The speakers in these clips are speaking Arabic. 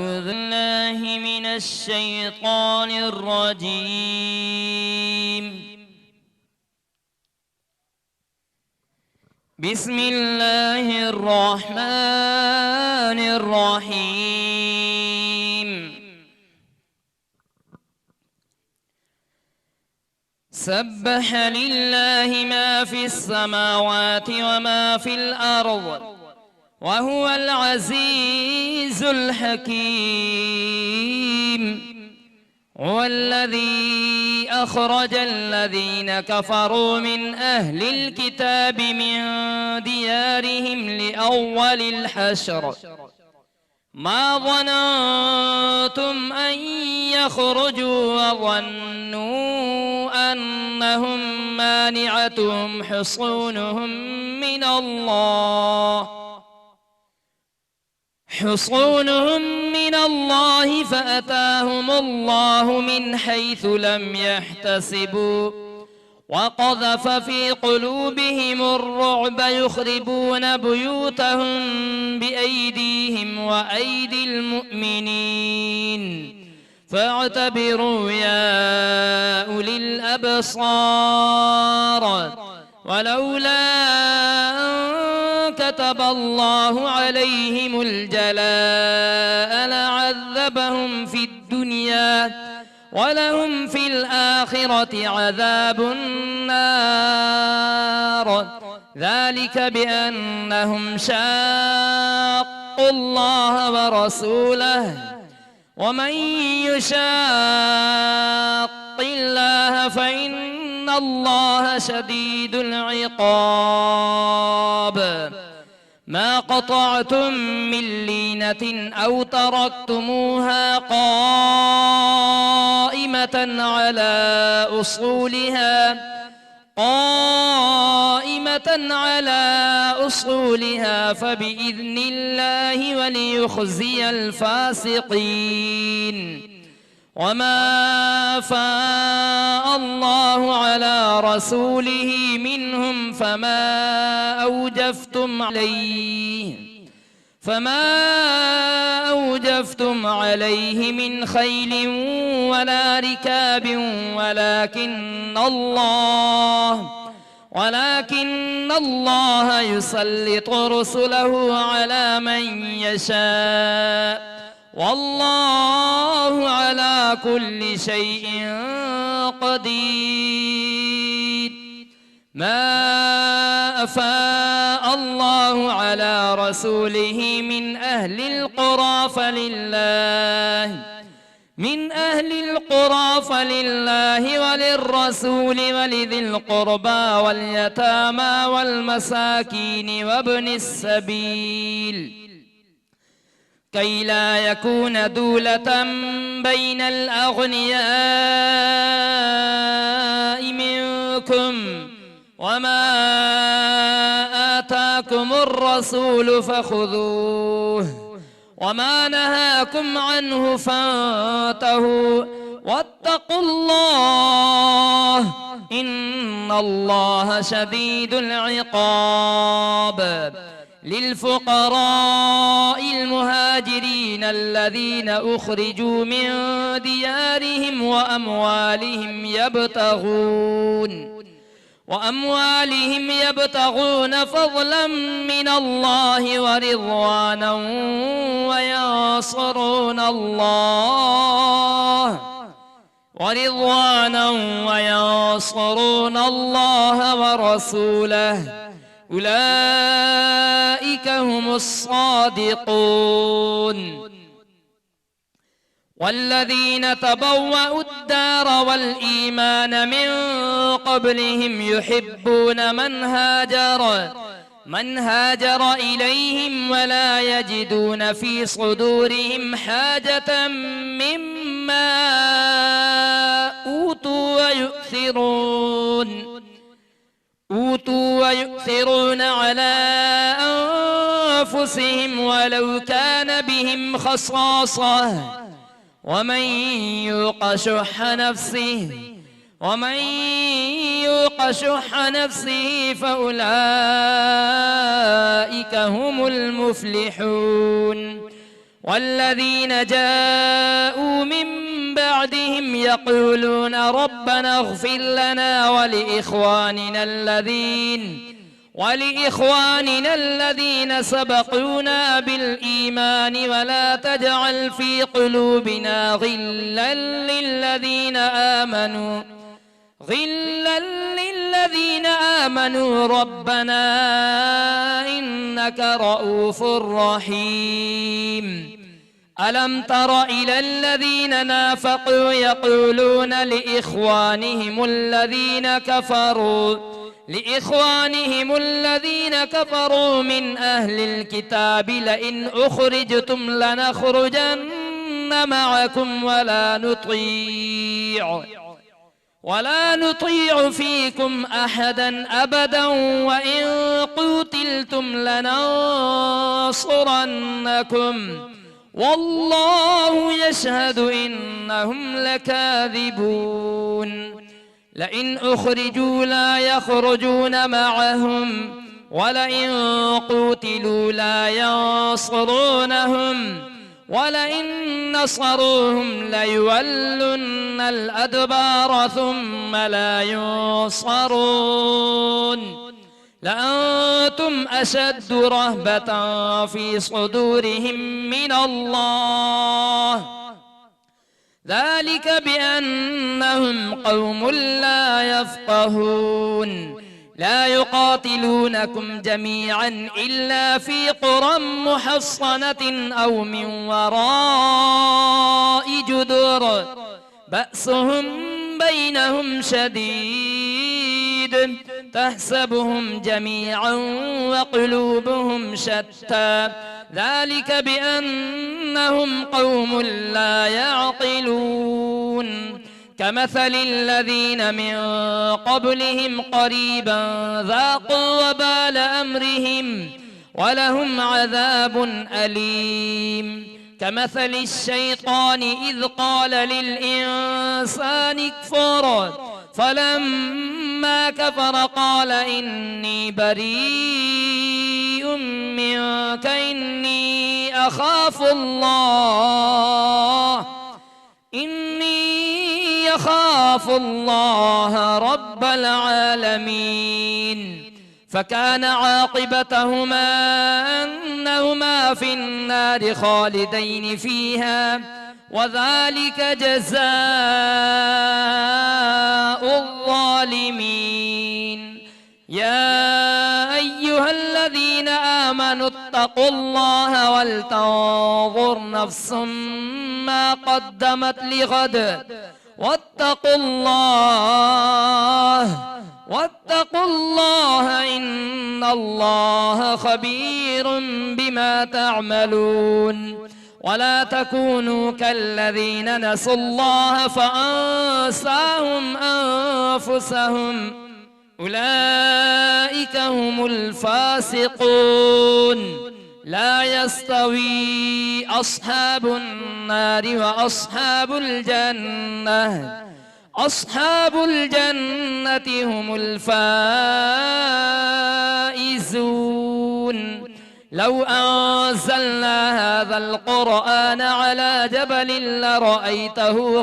أعوذ بالله من الشيطان الرجيم. بسم الله الرحمن الرحيم. سبح لله ما في السماوات وما في الأرض وهو العزيز الحكيم. هو الذي أخرج الذين كفروا من أهل الكتاب من ديارهم لأول الحشر ما ظننتم أن يخرجوا وظنوا أنهم مانعتهم حصونهم من الله فأتاهم الله من حيث لم يحتسبوا وقذف في قلوبهم الرعب يخربون بيوتهم بأيديهم وأيدي المؤمنين فاعتبروا يا أولي الأبصار. ولولا كتب الله عليهم الجلاء لعذبهم في الدنيا ولهم في الآخرة عذاب النار. ذلك بأنهم شاقوا الله ورسوله ومن يشاق الله فإن الله شديد العقاب. ما قطعتم من لينة أو تركتموها قائمة على أصولها فبإذن الله وليخزي الفاسقين. وما أفاء الله على رسوله منهم فما أوجفتم عليه من خيل ولا ركاب ولكن الله يسلط رسله على من يشاء والله على كل شيء قدير. ما أفاء الله على رسوله من أهل القرى فلله وللرسول ولذي القربى واليتامى والمساكين وابن السبيل كي لا يكون دولة بين الأغنياء منكم. وما آتاكم الرسول فخذوه وما نهاكم عنه فانتهوا واتقوا الله إن الله شديد العقاب. للفقراء المهاجرين الذين أخرجوا من ديارهم وأموالهم يبتغون فضلا من الله ورضوانا وينصرون الله ورسوله أولئك هم الصادقون. والذين تبوأوا الدار والإيمان من قبلهم يحبون من هاجر إليهم ولا يجدون في صدورهم حاجة مما أوتوا ويؤثرون على أنفسهم ولو كان بهم خصاصة ومن يوق شح نفسه فأولئك هم المفلحون. والذين جاءوا من بعدهم يقولون ربنا اغفر لنا ولإخواننا الذين سبقونا بالإيمان ولا تجعل في قلوبنا غلا للذين آمنوا ربنا إنك رؤوف رحيم. ألم تر إلى الذين نافقوا يقولون لإخوانهم الذين كفروا من أهل الكتاب لئن أخرجتم لنخرجن معكم ولا نطيع فيكم أحدا أبدا وإن قتلتم لننصرنكم والله يشهد إنهم لكاذبون. لئن أخرجوا لا يخرجون معهم ولئن قتلوا لا ينصرونهم ولئن نصروهم ليولن الأدبار ثم لا ينصرون. لأنتم أشد رهبة في صدورهم من الله ذلك بأنهم قوم لا يفقهون. لا يقاتلونكم جميعا إلا في قرى محصنة أو من وراء جدر بأسهم بينهم شديد تحسبهم جميعا وقلوبهم شتى ذلك بأنهم قوم لا يعقلون. كمثل الذين من قبلهم قريبا ذاقوا وبال أمرهم ولهم عذاب أليم. كمثل الشيطان إذ قال للإنسان اكفر فلما كفر قال إني بريء منك إني أخاف الله رب العالمين. فكان عاقبتهما أنهما في النار خالدين فيها وذلك جزاء الظالمين. يا أيها الذين آمنوا اتقوا الله ولتنظر نفس ما قدمت لغد واتقوا الله إن الله خبير بما تعملون. ولا تكونوا كالذين نسوا الله فأنساهم أنفسهم أولئك هم الفاسقون. لا يستوي أصحاب النار وأصحاب الجنة هم الفائزون. لو أنزلنا هذا القرآن على جبل لرأيته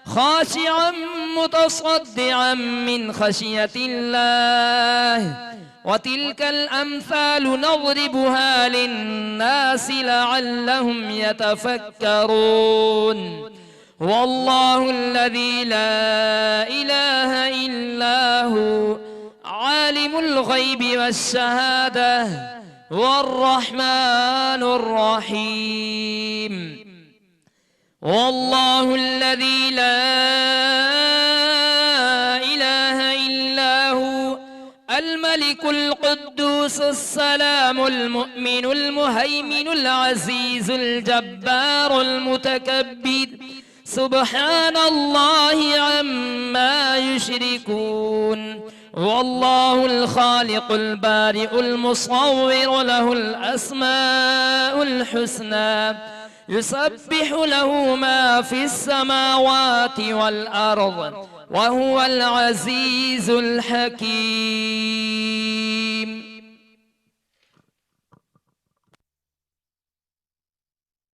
خاشعا متصدعا من خشية الله. وتلك الأمثال نضربها للناس لعلهم يتفكرون. هو الله الذي لا إله إلا هو عالم الغيب والشهادة هو الرحمن الرحيم. هو الله الذي لا إله إلا هو الملك القدوس السلام المؤمن المهيمن العزيز الجبار المتكبر سبحان الله عما يشركون. هو الله الخالق البارئ المصور له الأسماء الحسنى يسبح له ما في السماوات والأرض وهو العزيز الحكيم.